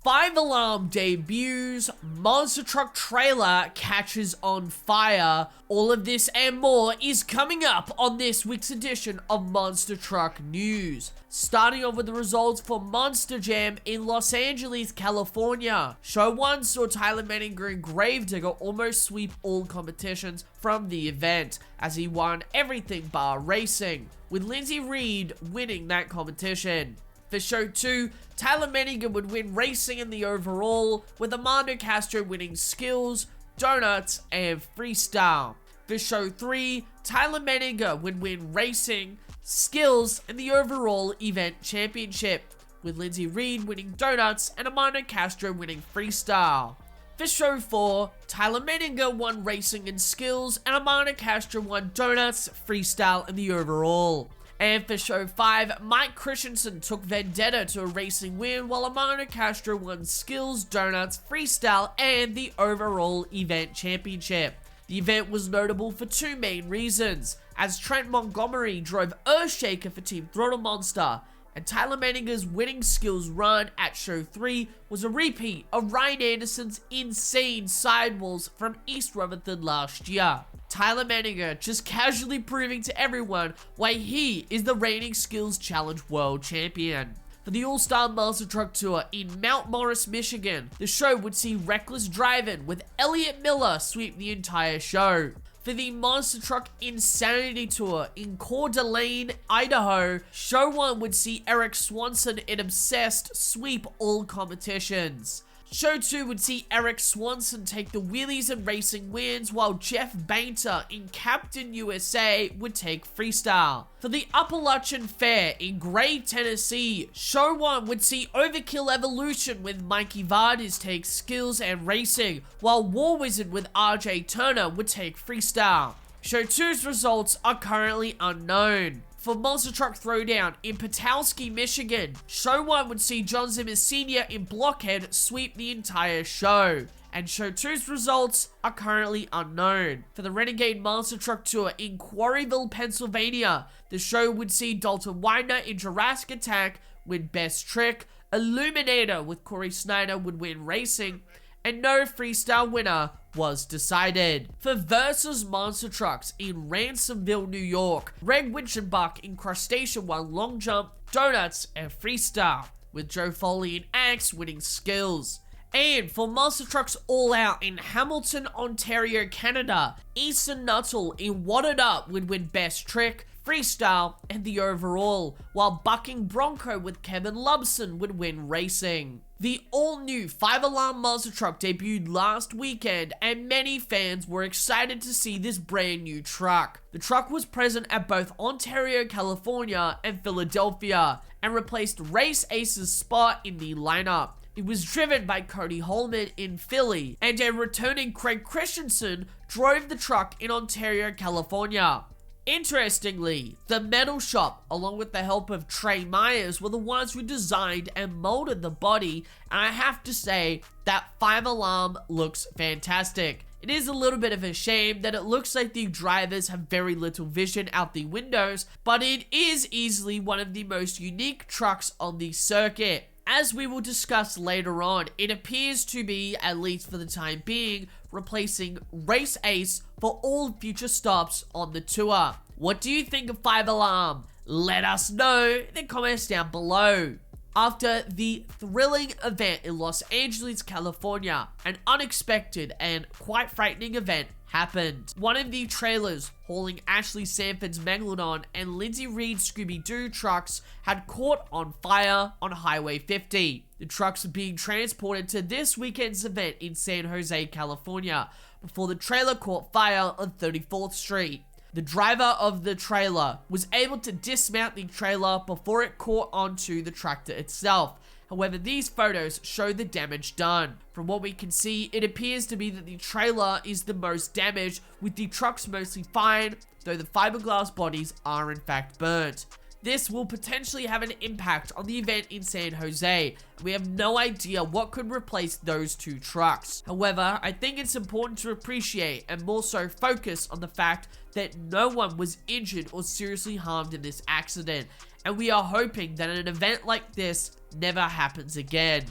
Five Alarm debuts, monster truck trailer catches on fire. All of this and more is coming up on this week's edition of Monster Truck News. Starting off with the results for Monster Jam in Los Angeles, California. Show 1 saw Tyler Menninger and Gravedigger almost sweep all competitions from the event, as he won everything bar racing, with Lindsey Reed winning that competition. For Show 2, Tyler Menninger would win racing in the overall, with Armando Castro winning skills, donuts, and freestyle. For Show 3, Tyler Menninger would win racing, skills, and the overall event championship, with Lindsey Reed winning donuts and Armando Castro winning freestyle. For Show 4, Tyler Menninger won racing and skills, and Armando Castro won donuts, freestyle, and the overall. And for Show 5, Mike Christensen took Vendetta to a racing win, while Armando Castro won skills, donuts, freestyle, and the overall event championship. The event was notable for two main reasons, as Trent Montgomery drove Earthshaker for Team Throttle Monster, and Tyler Menninger's winning skills run at Show 3 was a repeat of Ryan Anderson's insane sidewalls from East Rutherford last year. Tyler Menninger just casually proving to everyone why he is the reigning Skills Challenge World Champion. For the All-Star Monster Truck Tour in Mount Morris, Michigan, the show would see Reckless Driving with Elliot Miller sweep the entire show. For the Monster Truck Insanity Tour in Coeur d'Alene, Idaho, Show 1 would see Eric Swanson and Obsessed sweep all competitions. Show 2 would see Eric Swanson take the wheelies and racing wins, while Jeff Bainter in Captain USA would take freestyle. For the Appalachian Fair in Gray, Tennessee, Show 1 would see Overkill Evolution with Mikey Vardas take skills and racing, while War Wizard with RJ Turner would take freestyle. Show 2's results are currently unknown. For Monster Truck Throwdown in Petoskey, Michigan, Show 1 would see John Zimmer Sr. in Blockhead sweep the entire show, and Show 2's results are currently unknown. For the Renegade Monster Truck Tour in Quarryville, Pennsylvania, the show would see Dalton Winder in Jurassic Attack win Best Trick, Illuminator with Corey Snyder would win racing, and no freestyle winner was decided. For Versus Monster Trucks in Ransomville, New York, Greg Witchenbach in Crustacean won long jump, donuts, and freestyle, with Joe Foley and Axe winning skills. And for Monster Trucks All Out in Hamilton, Ontario, Canada, Easton Nuttall in What It Up would win Best Trick, freestyle, and the overall, while Bucking Bronco with Kevin Lubson would win racing. The all-new 5 Alarm Monster Truck debuted last weekend, and many fans were excited to see this brand new truck. The truck was present at both Ontario, California, and Philadelphia, and replaced Race Ace's spot in the lineup. It was driven by Cody Holman in Philly, and a returning Craig Christensen drove the truck in Ontario, California. Interestingly, the metal shop, along with the help of Trey Myers, were the ones who designed and molded the body, and I have to say that 5 Alarm looks fantastic. It is a little bit of a shame that it looks like the drivers have very little vision out the windows, but it is easily one of the most unique trucks on the circuit. As we will discuss later on, it appears to be, at least for the time being, replacing Race Ace for all future stops on the tour. What do you think of 5 Alarm? Let us know in the comments down below. After the thrilling event in Los Angeles, California, an unexpected and quite frightening event happened. One of the trailers hauling Ashley Sanford's Megalodon and Lindsey Reed's Scooby-Doo trucks had caught on fire on Highway 50. The trucks were being transported to this weekend's event in San Jose, California, before the trailer caught fire on 34th Street. The driver of the trailer was able to dismount the trailer before it caught onto the tractor itself. However, these photos show the damage done. From what we can see, it appears to be that the trailer is the most damaged, with the trucks mostly fine, though the fiberglass bodies are in fact burnt. This will potentially have an impact on the event in San Jose. We have no idea what could replace those two trucks. However, I think it's important to appreciate and more so focus on the fact that no one was injured or seriously harmed in this accident, and we are hoping that an event like this never happens again.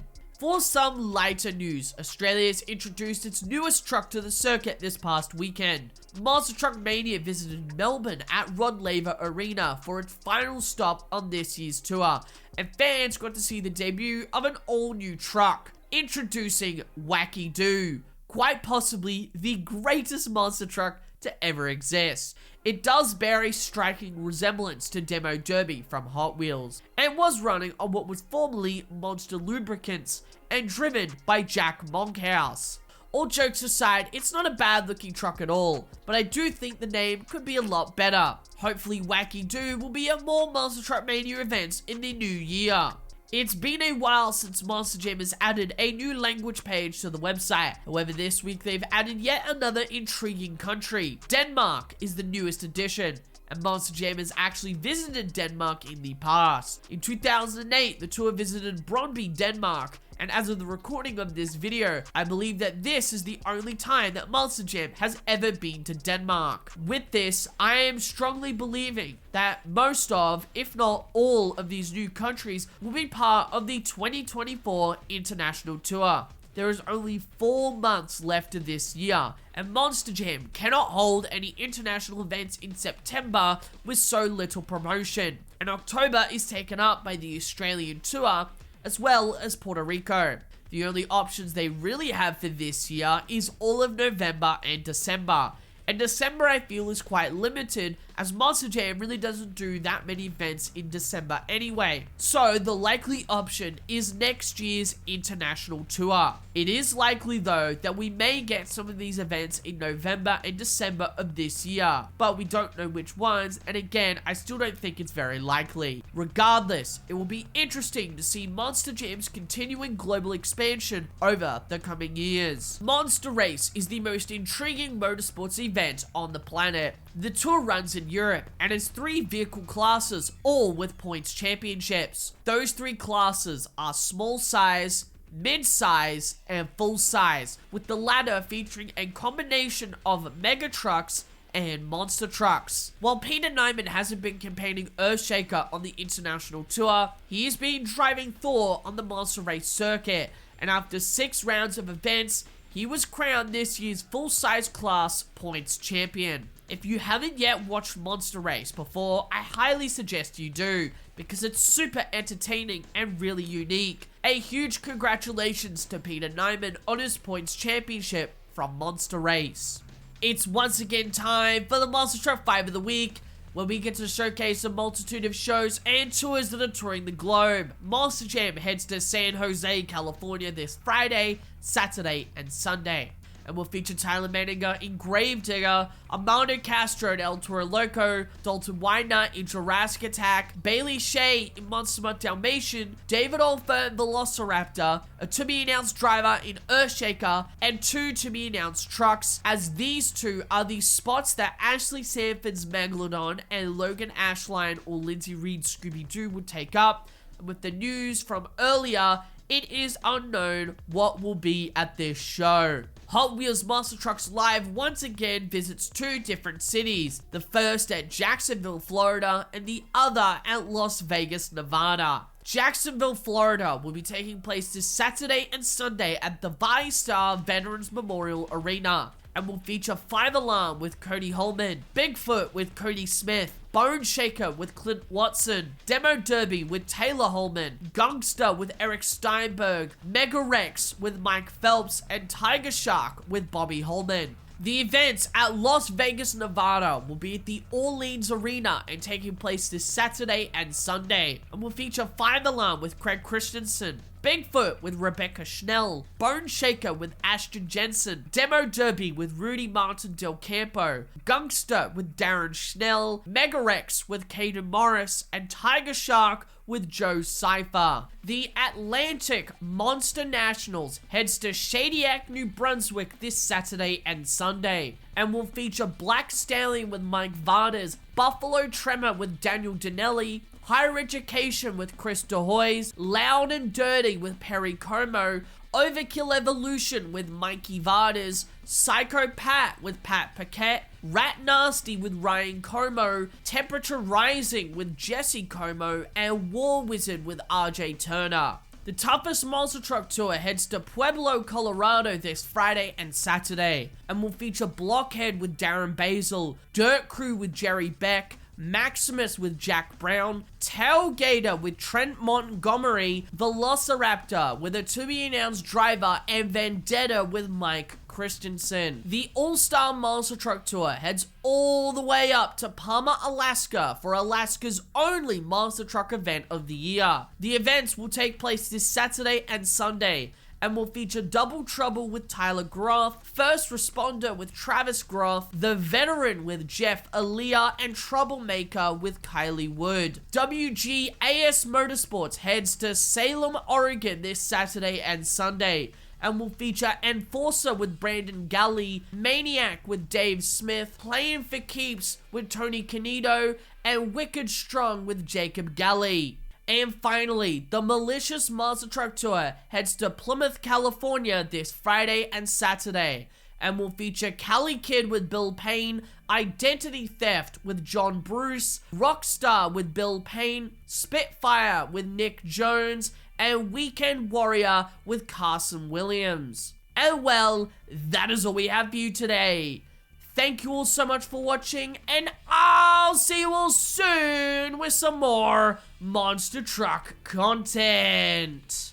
For some lighter news, Australia's introduced its newest truck to the circuit this past weekend. Monster Truck Mania visited Melbourne at Rod Laver Arena for its final stop on this year's tour, and fans got to see the debut of an all-new truck. Introducing Wacky Doo, quite possibly the greatest monster truck to ever exist. It does bear a striking resemblance to Demo Derby from Hot Wheels, and was running on what was formerly Monster Lubricants, and driven by Jack Monkhouse. All jokes aside, it's not a bad looking truck at all, but I do think the name could be a lot better. Hopefully Wacky Doo will be at more Monster Truck Mania events in the new year. It's been a while since Monster Jam has added a new language page to the website. However, this week they've added yet another intriguing country. Denmark is the newest addition, and Monster Jam has actually visited Denmark in the past. In 2008, the tour visited Brøndby, Denmark, and as of the recording of this video, I believe that this is the only time that Monster Jam has ever been to Denmark. With this, I am strongly believing that most of, if not all, of these new countries will be part of the 2024 international tour. There is only 4 months left of this year, and Monster Jam cannot hold any international events in September with so little promotion. And October is taken up by the Australian tour, as well as Puerto Rico. The only options they really have for this year is all of November and December. And December I feel is quite limited, as Monster Jam really doesn't do that many events in December anyway. So the likely option is next year's international tour. It is likely though that we may get some of these events in November and December of this year, but we don't know which ones, and again, I still don't think it's very likely. Regardless, it will be interesting to see Monster Jam's continuing global expansion over the coming years. Monster Race is the most intriguing motorsports event on the planet. The tour runs in Europe and has 3 vehicle classes, all with points championships. Those 3 classes are small size, mid-size, and full size, with the latter featuring a combination of mega trucks and monster trucks. While Peter Nyman hasn't been campaigning Earthshaker on the international tour, he has been driving Thor on the Monster Race circuit, and after 6 rounds of events, he was crowned this year's full-size class points champion. If you haven't yet watched Monster Race before, I highly suggest you do, because it's super entertaining and really unique. A huge congratulations to Peter Nyman on his points championship from Monster Race. It's once again time for the Monster Truck 5 of the Week, where we get to showcase a multitude of shows and tours that are touring the globe. Monster Jam heads to San Jose, California this Friday, Saturday, and Sunday, and will feature Tyler Manninger in Gravedigger, Armando Castro in El Toro Loco, Dalton Widener in Jurassic Attack, Bailey Shea in Monster Mutt Dalmatian, David Olfer in Velociraptor, a to-be-announced driver in Earthshaker, and 2 to-be-announced trucks, as these 2 are the spots that Ashley Sanford's Megalodon and Logan Ashline or Lindsay Reed's Scooby-Doo would take up. And with the news from earlier, it is unknown what will be at this show. Hot Wheels Monster Trucks Live once again visits 2 different cities, the first at Jacksonville, Florida, and the other at Las Vegas, Nevada. Jacksonville, Florida will be taking place this Saturday and Sunday at the ViStar Veterans Memorial Arena, and will feature 5 Alarm with Cody Holman, Bigfoot with Cody Smith, Bone Shaker with Clint Watson, Demo Derby with Taylor Holman, Gangster with Eric Steinberg, Mega Rex with Mike Phelps, and Tiger Shark with Bobby Holman. The events at Las Vegas, Nevada will be at the Orleans Arena and taking place this Saturday and Sunday, and will feature 5 Alarm with Craig Christensen, Bigfoot with Rebecca Schnell, Bone Shaker with Ashton Jensen, Demo Derby with Rudy Martin Del Campo, Gangster with Darren Schnell, Megarex with Caden Morris, and Tiger Shark with Joe Cypher. The Atlantic Monster Nationals heads to Shadiac, New Brunswick this Saturday and Sunday, and will feature Black Stallion with Mike Vardas, Buffalo Tremor with Daniel Danelli, Higher Education with Chris DeHoys, Loud and Dirty with Perry Como, Overkill Evolution with Mikey Vardas, Psycho Pat with Pat Paquette, Rat Nasty with Ryan Como, Temperature Rising with Jesse Como, and War Wizard with RJ Turner. The toughest Monster Truck Tour heads to Pueblo, Colorado this Friday and Saturday, and will feature Blockhead with Darren Basil, Dirt Crew with Jerry Beck, Maximus with Jack Brown, Tailgater with Trent Montgomery, Velociraptor with a to-be-announced driver, and Vendetta with Mike Christensen. The All-Star Monster Truck Tour heads all the way up to Palmer, Alaska for Alaska's only Monster Truck event of the year. The events will take place this Saturday and Sunday, and will feature Double Trouble with Tyler Groff, First Responder with Travis Groff, The Veteran with Jeff Aaliyah, and Troublemaker with Kylie Wood. WGAS Motorsports heads to Salem, Oregon this Saturday and Sunday, and will feature Enforcer with Brandon Gully, Maniac with Dave Smith, Playing for Keeps with Tony Canito, and Wicked Strong with Jacob Galley. And finally, the Malicious Monster Truck Tour heads to Plymouth, California this Friday and Saturday, and will feature Cali Kid with Bill Payne, Identity Theft with John Bruce, Rockstar with Bill Payne, Spitfire with Nick Jones, and Weekend Warrior with Carson Williams. And well, that is all we have for you today. Thank you all so much for watching, and I'll see you all soon with some more Monster Truck content.